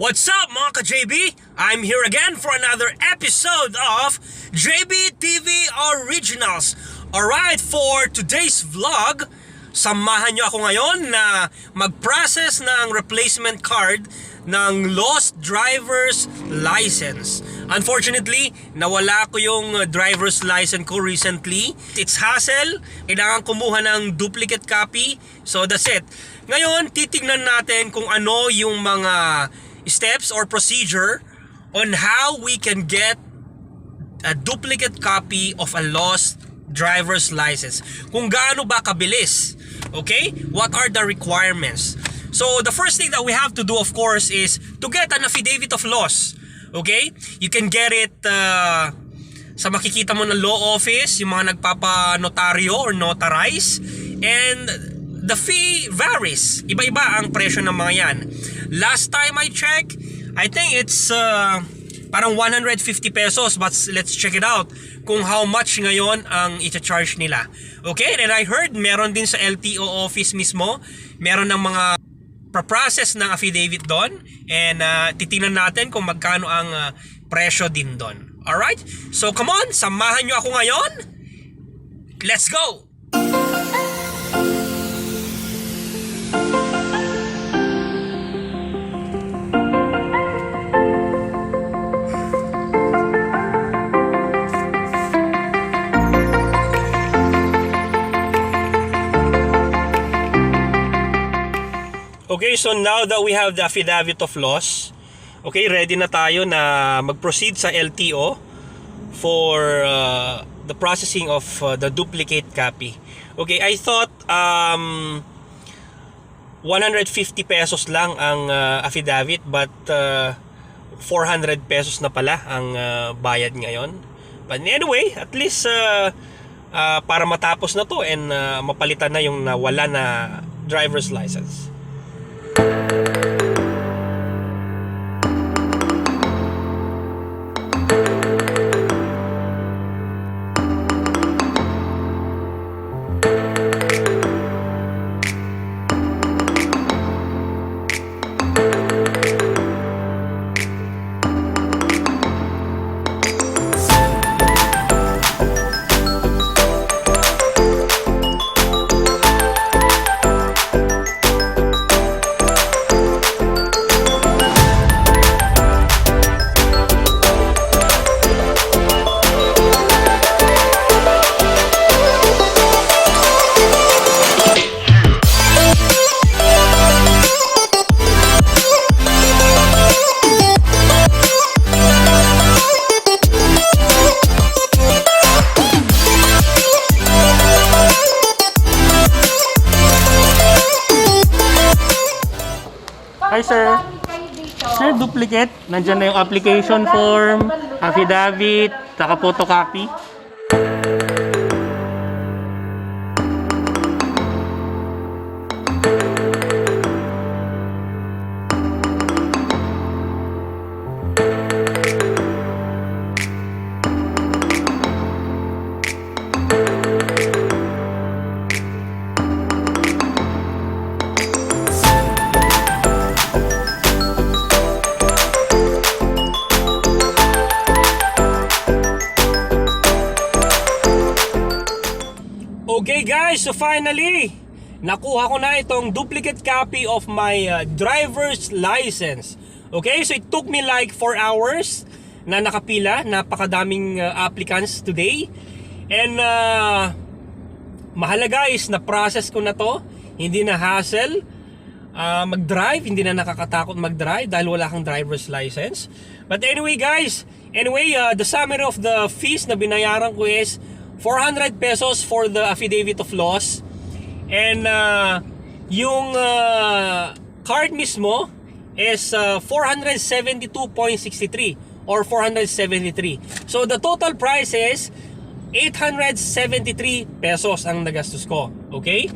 What's up mga ka-JB? I'm here again for another episode of JB TV Originals. Alright, for today's vlog, samahan nyo ako ngayon na mag-process ng replacement card ng lost driver's license. Unfortunately, nawala ko yung driver's license ko recently. It's hassle. Kailangan kumuha ng duplicate copy. So that's it. Ngayon, titignan natin kung ano yung mga steps or procedure on how we can get a duplicate copy of a lost driver's license. Kung gaano ba kabilis. Okay? What are the requirements? So the first thing that we have to do, of course, is to get an affidavit of loss. Okay? You can get it sa makikita mo ng law office, yung mga nagpapanotaryo or notarize. And the fee varies. Iba-iba ang presyo ng mga yan. Last time I checked, I think it's parang 150 pesos. But let's check it out kung how much ngayon ang i-charge nila. Okay? And I heard meron din sa LTO office mismo. Meron ng mga process ng affidavit doon. And titingnan natin kung magkano ang presyo din doon. Alright? So come on, samahan nyo ako ngayon. Let's go! Okay, so now that we have the affidavit of loss, okay, ready na tayo na mag-proceed sa LTO for the processing of the duplicate copy. Okay, I thought 150 pesos lang ang affidavit, but 400 pesos na pala ang bayad ngayon. But anyway, at least para matapos na to and mapalitan na yung nawala na driver's license. Hi sir. Sir, duplicate. Nandiyan na yung application form, affidavit, saka photocopy. Okay guys, so finally, nakuha ko na itong duplicate copy of my driver's license. Okay, so it took me like 4 hours na nakapila. Napakadaming applicants today. And mahalaga is na-process ko na to. Hindi na hassle mag-drive, hindi na nakakatakot mag-drive dahil wala kang driver's license. But anyway guys, the summary of the fees na binayaran ko is 400 pesos for the affidavit of loss. And yung card mismo is 472.63 or 473. So the total price is 873 pesos ang nagastos ko. Okay?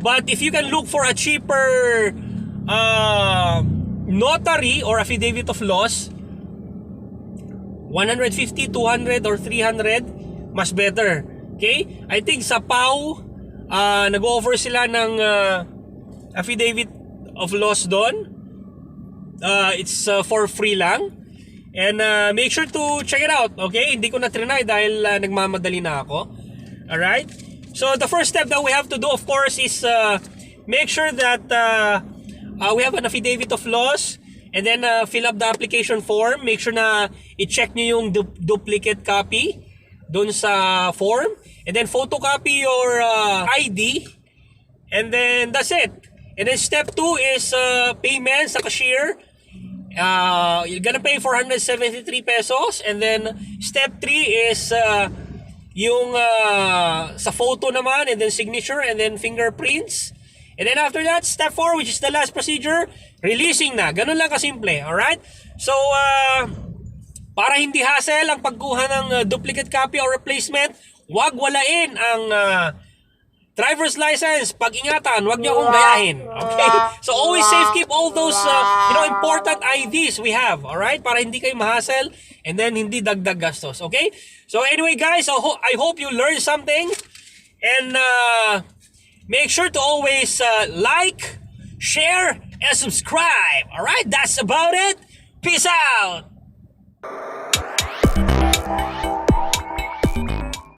But if you can look for a cheaper notary or affidavit of loss, 150, 200 or 300, mas better. Okay? I think sa PAW, nag-offer sila ng affidavit of loss doon. It's for free lang. And make sure to check it out, okay? Hindi ko na trinay dahil nagmamadali na ako. Alright? So the first step that we have to do, of course, is make sure that we have an affidavit of loss. And then fill up the application form. Make sure na i-check nyo yung duplicate copy dun sa form. And then photocopy your ID. And then that's it. And then step 2 is payment sa cashier. You're gonna pay 473 pesos. And then step 3 is yung sa photo naman, and then signature, and then fingerprints. And then after that, step 4, which is the last procedure, releasing na. Ganun lang kasimple, alright? So, para hindi hassle ang pagkuha ng duplicate copy or replacement, wag walain ang driver's license. Pag-ingatan, wag nyo akong gayahin. Okay? So, always safe keep all those important IDs we have, alright? Para hindi kayo mahassle and then hindi dagdag gastos, okay? So, anyway guys, I hope you learned something. And, make sure to always like, share, and subscribe. Alright, that's about it. Peace out.